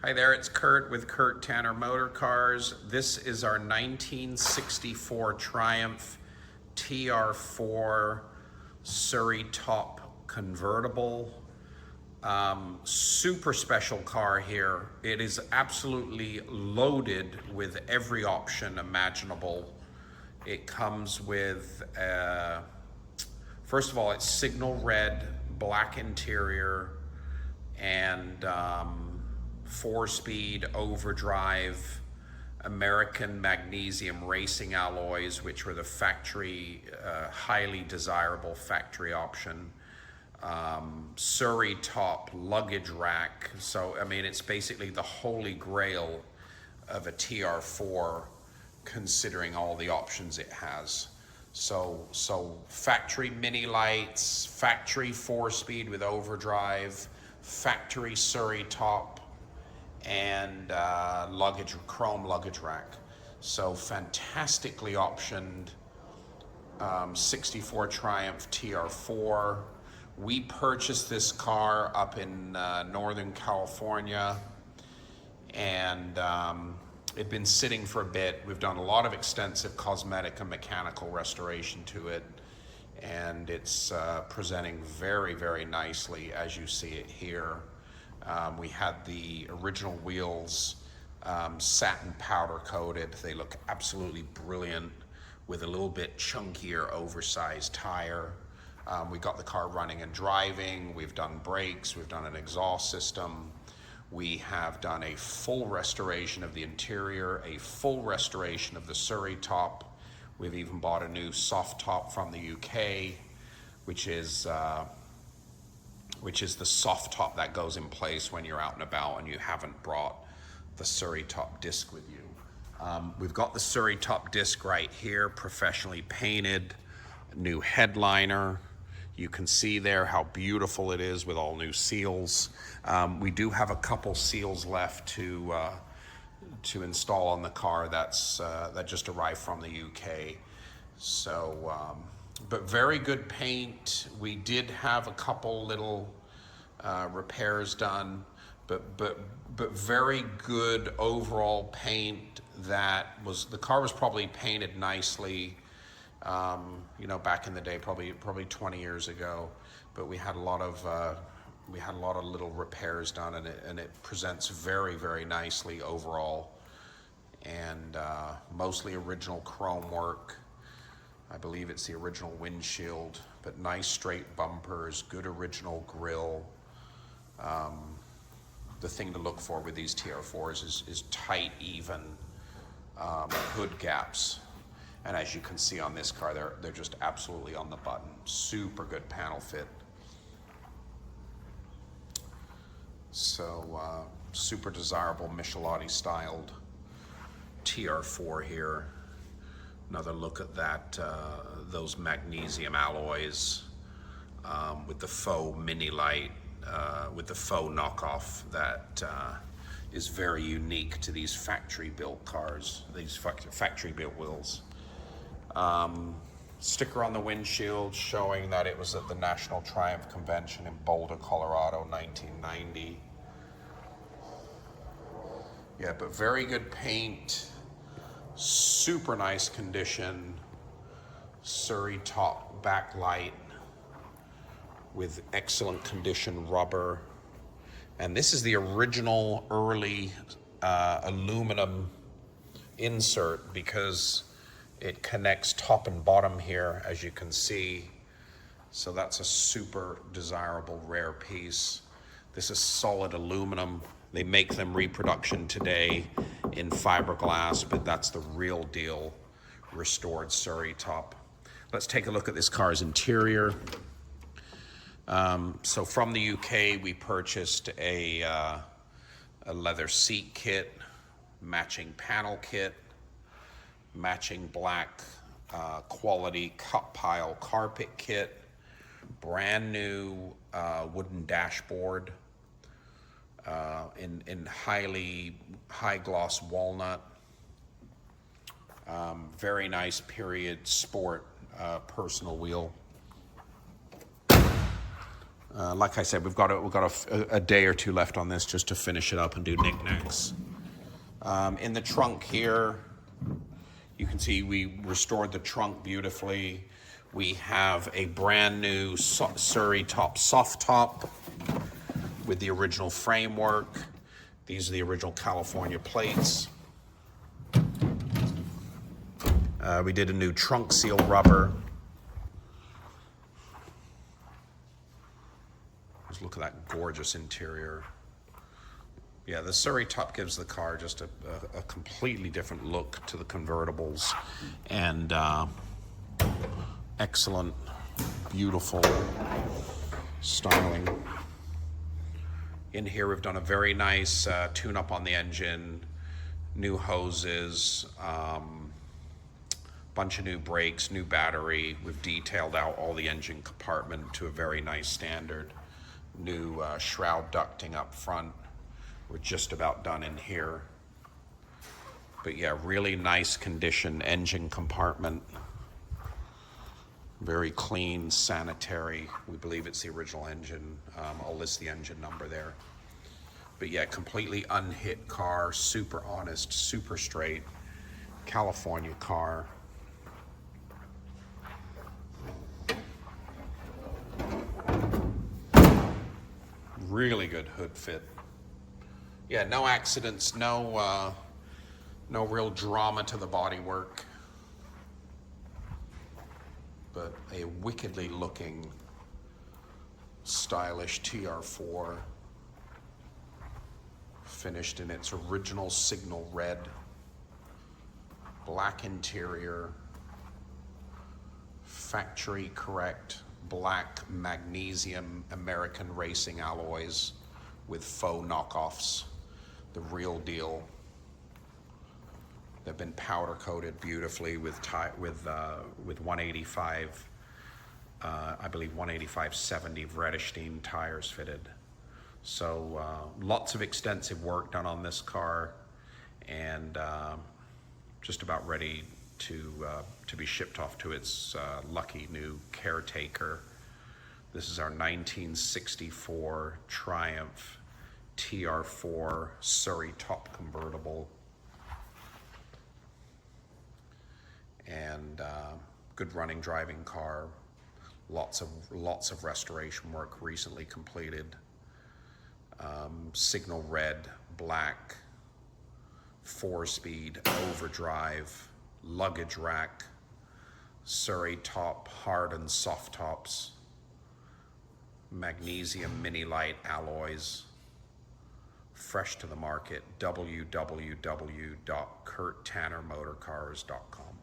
Hi there, it's Kurt with Kurt Tanner Motor Cars. This is our 1964 Triumph Tr4 Surrey Top Convertible. Super special car here. It is absolutely loaded with every option imaginable. It comes with, first of all, it's signal red, black interior, and 4-speed overdrive American magnesium racing alloys, which were the factory, highly desirable factory option. Surrey top luggage rack. So, I mean, it's basically the holy grail of a TR4, considering all the options it has. So factory mini lights, factory 4-speed with overdrive, factory Surrey top, and luggage, chrome luggage rack. So fantastically optioned 64 Triumph TR4. We purchased this car up in Northern California, and it'd been sitting for a bit. We've done a lot of extensive cosmetic and mechanical restoration to it, and it's presenting very, very nicely as you see it here. We had the original wheels satin powder coated. They look absolutely brilliant with a little bit chunkier, oversized tire. We got the car running and driving. We've done brakes. We've done an exhaust system. We have done a full restoration of the interior, a full restoration of the Surrey top. We've even bought a new soft top from the UK, which is the soft top that goes in place when you're out and about and you haven't brought the Surrey top disc with you. We've got the Surrey top disc right here, professionally painted, new headliner. You can see there how beautiful it is with all new seals. We do have a couple seals left to install on the car. That just arrived from the UK. So, but very good paint. We did have a couple little repairs done, but very good overall paint. The car was probably painted nicely, you know, back in the day, probably 20 years ago. But we had a lot of little repairs done, and it presents very, very nicely overall, and mostly original chrome work. I believe it's the original windshield, but nice straight bumpers, good original grille. The thing to look for with these TR4s is tight, even hood gaps. And as you can see on this car, they're just absolutely on the button. Super good panel fit. So super desirable Michelotti styled TR4 here. Another look at that, those magnesium alloys with the faux MINILITE, with the faux knockoff that is very unique to these factory-built cars, these factory-built wheels. Sticker on the windshield showing that it was at the National Triumph Convention in Boulder, Colorado, 1990. Yeah, but very good paint. Super nice condition, Surrey top backlight with excellent condition rubber. And this is the original early aluminum insert, because it connects top and bottom here, as you can see. So that's a super desirable rare piece. This is solid aluminum. They make them reproduction today in fiberglass, but that's the real deal restored Surrey top. Let's take a look at this car's interior. So from the UK, we purchased a leather seat kit, matching panel kit, matching black quality cut pile carpet kit, brand new wooden dashboard in high gloss walnut. Very nice period sport personal wheel. Like I said, we've got a day or two left on this just to finish it up and do knickknacks. In the trunk here, you can see we restored the trunk beautifully. We have a brand new Surrey top soft top with the original framework. These are the original California plates. We did a new trunk seal rubber. Just look at that gorgeous interior. Yeah, the Surrey top gives the car just a completely different look to the convertibles, and excellent, beautiful styling. In here we've done a very nice tune-up on the engine, new hoses, bunch of new brakes, new battery. We've detailed out all the engine compartment to a very nice standard. New shroud ducting up front. We're just about done in here. But yeah, really nice condition engine compartment. Very clean, sanitary. We believe it's the original engine. I'll list the engine number there. But yeah, completely unhit car, super honest, super straight, California car. Really good hood fit. Yeah, no accidents, no real drama to the bodywork, but a wickedly looking, stylish Tr4, finished in its original signal red, black interior, factory correct black magnesium American racing alloys with faux knockoffs. The real deal. They've been powder coated beautifully with 185, I believe 185/70 Vredestein tires fitted. So lots of extensive work done on this car, and just about ready to be shipped off to its lucky new caretaker. This is our 1964 Triumph Tr4 Surrey top convertible, and good running driving car. Lots of restoration work recently completed. Signal red, black, 4-speed, overdrive, luggage rack, Surrey top, hard and soft tops, magnesium MINILITE alloys, fresh to the market. www.kurttannermotorcars.com.